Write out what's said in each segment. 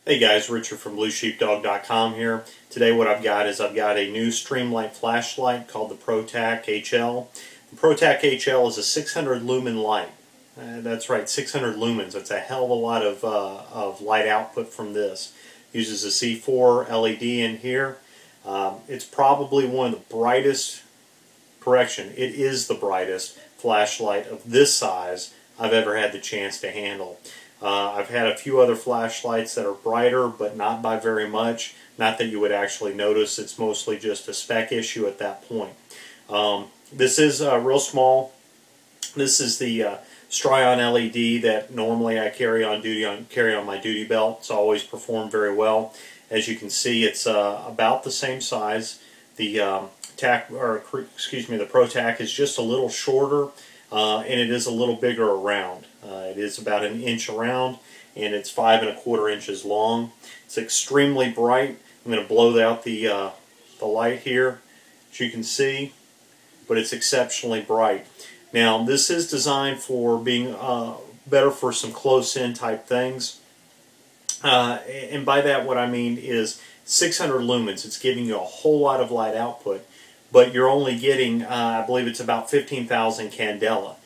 Hey guys, Richard from BlueSheepdog.com here. Today what I've got is I've got a new Streamlight flashlight called the ProTac HL. The ProTac HL is a 600 lumen light. That's right, 600 lumens. That's a hell of a lot of light output from this. Uses a C4 LED in here. It's probably one of the brightest, it is the brightest flashlight of this size I've ever had the chance to handle. I've had a few other flashlights that are brighter, but not by very much. Not that you would actually notice. It's mostly just a spec issue at that point. This is real small. This is the Stryon LED that normally I carry on my duty belt. It's always performed very well. As you can see, it's about the same size. The the ProTac is just a little shorter, and it is a little bigger around. It is about 1 inch around, and it's 5 1/4 inches long. It's extremely bright. I'm going to blow out the light here, as you can see, but it's exceptionally bright. Now, this is designed for being better for some close-in type things, and by that what I mean is 600 lumens. It's giving you a whole lot of light output, but you're only getting, I believe it's about 15,000 candela.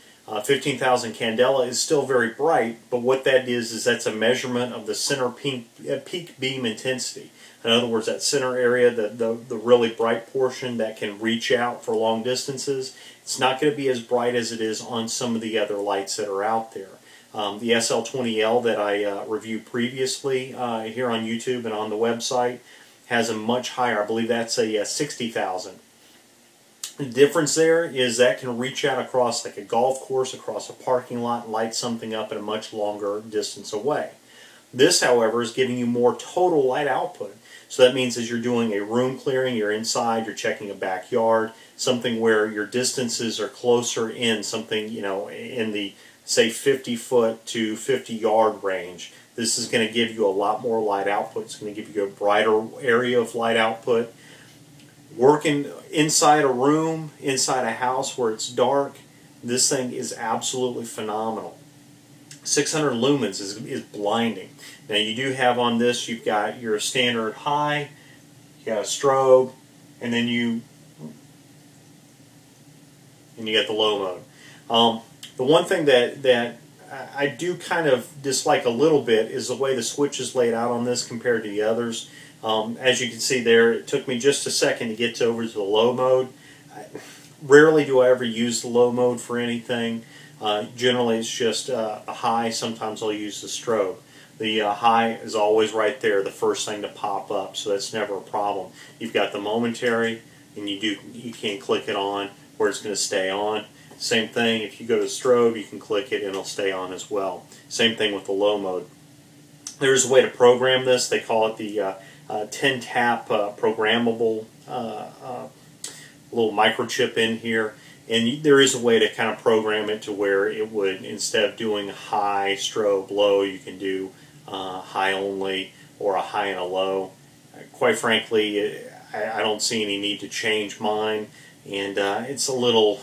15,000 candela is still very bright, but what that is that's a measurement of the center peak beam intensity. In other words, that center area, the really bright portion that can reach out for long distances, it's not going to be as bright as it is on some of the other lights that are out there. The SL20L that I reviewed previously here on YouTube and on the website has a much higher, I believe that's a 60,000. The difference there is that can reach out across like a golf course, across a parking lot, and light something up at a much longer distance away. This, however, is giving you more total light output. So that means as you're doing a room clearing, you're inside, you're checking a backyard, something where your distances are closer in, something, you know, in the, say, 50-foot to 50-yard range. This is going to give you a lot more light output. It's going to give you a brighter area of light output. Working inside a room, inside a house where it's dark, this thing is absolutely phenomenal. 600 lumens is blinding. Now you do have on this, you've got your standard high, you got a strobe, and then you get the low mode. The one thing that I do kind of dislike a little bit is the way the switch is laid out on this compared to the others. As you can see there, it took me just a second to get over to the low mode. Rarely do I ever use the low mode for anything. Generally it's just a high. Sometimes I'll use the strobe. The high is always right there, the first thing to pop up, so that's never a problem. You've got the momentary, and you can click it on where it's going to stay on. Same thing, if you go to strobe, you can click it and it'll stay on as well. Same thing with the low mode. There's a way to program this. They call it the 10-tap programmable little microchip in here, and there is a way to kind of program it to where it would, instead of doing high, strobe, low, you can do high only or a high and a low. Quite frankly, I don't see any need to change mine, and it's a little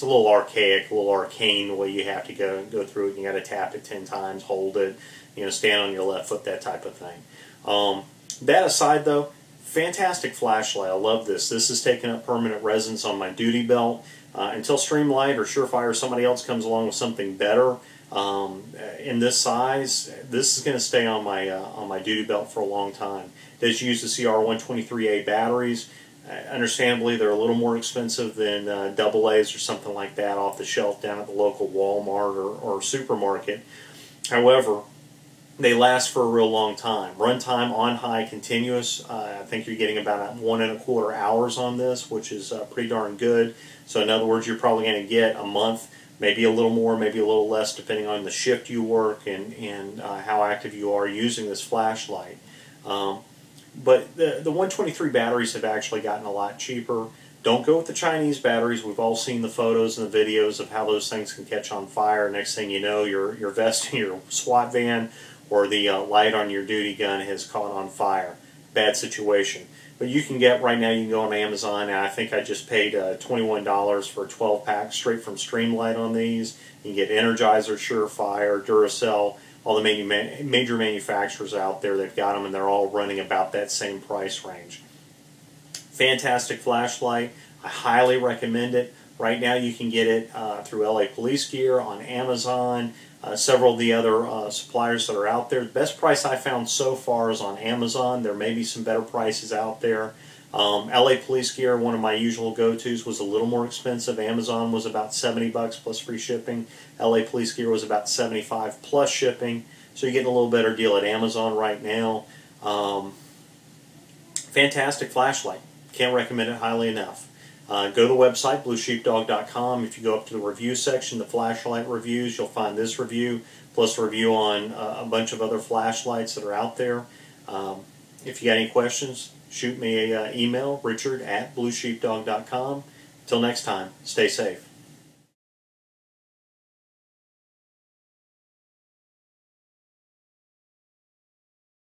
archaic, a little arcane the way you have to go through it. You got to tap it 10 times, hold it, you know, stand on your left foot, that type of thing. That aside, though, fantastic flashlight. I love this. This is taking up permanent residence on my duty belt. Until Streamlight or Surefire or somebody else comes along with something better in this size, this is going to stay on my duty belt for a long time. It does use the CR123A batteries. Understandably, they're a little more expensive than AA's or something like that off the shelf down at the local Walmart or supermarket. However, they last for a real long time. Runtime on high continuous, I think you're getting about 1 1/4 hours on this, which is pretty darn good. So in other words, you're probably going to get a month, maybe a little more, maybe a little less, depending on the shift you work and how active you are using this flashlight. But the 123 batteries have actually gotten a lot cheaper. Don't go with the Chinese batteries. We've all seen the photos and the videos of how those things can catch on fire. Next thing you know, your vest in your SWAT van or the light on your duty gun has caught on fire. Bad situation. But you can get, right now, you can go on Amazon, and I think I just paid $21 for a 12-pack straight from Streamlight on these. You can get Energizer, Surefire, Duracell, all the major manufacturers out there. They've got them, and they're all running about that same price range. Fantastic flashlight. I highly recommend it. Right now you can get it through LA Police Gear, on Amazon, several of the other suppliers that are out there. The best price I found so far is on Amazon. There may be some better prices out there. LA Police Gear, one of my usual go-tos, was a little more expensive. Amazon was about $70 plus free shipping. LA Police Gear was about $75 plus shipping. So you're getting a little better deal at Amazon right now. Fantastic flashlight. Can't recommend it highly enough. Go to the website, bluesheepdog.com. If you go up to the review section, the flashlight reviews, you'll find this review, plus a review on a bunch of other flashlights that are out there. If you got any questions, shoot me an email, richard@bluesheepdog.com. Until next time, stay safe.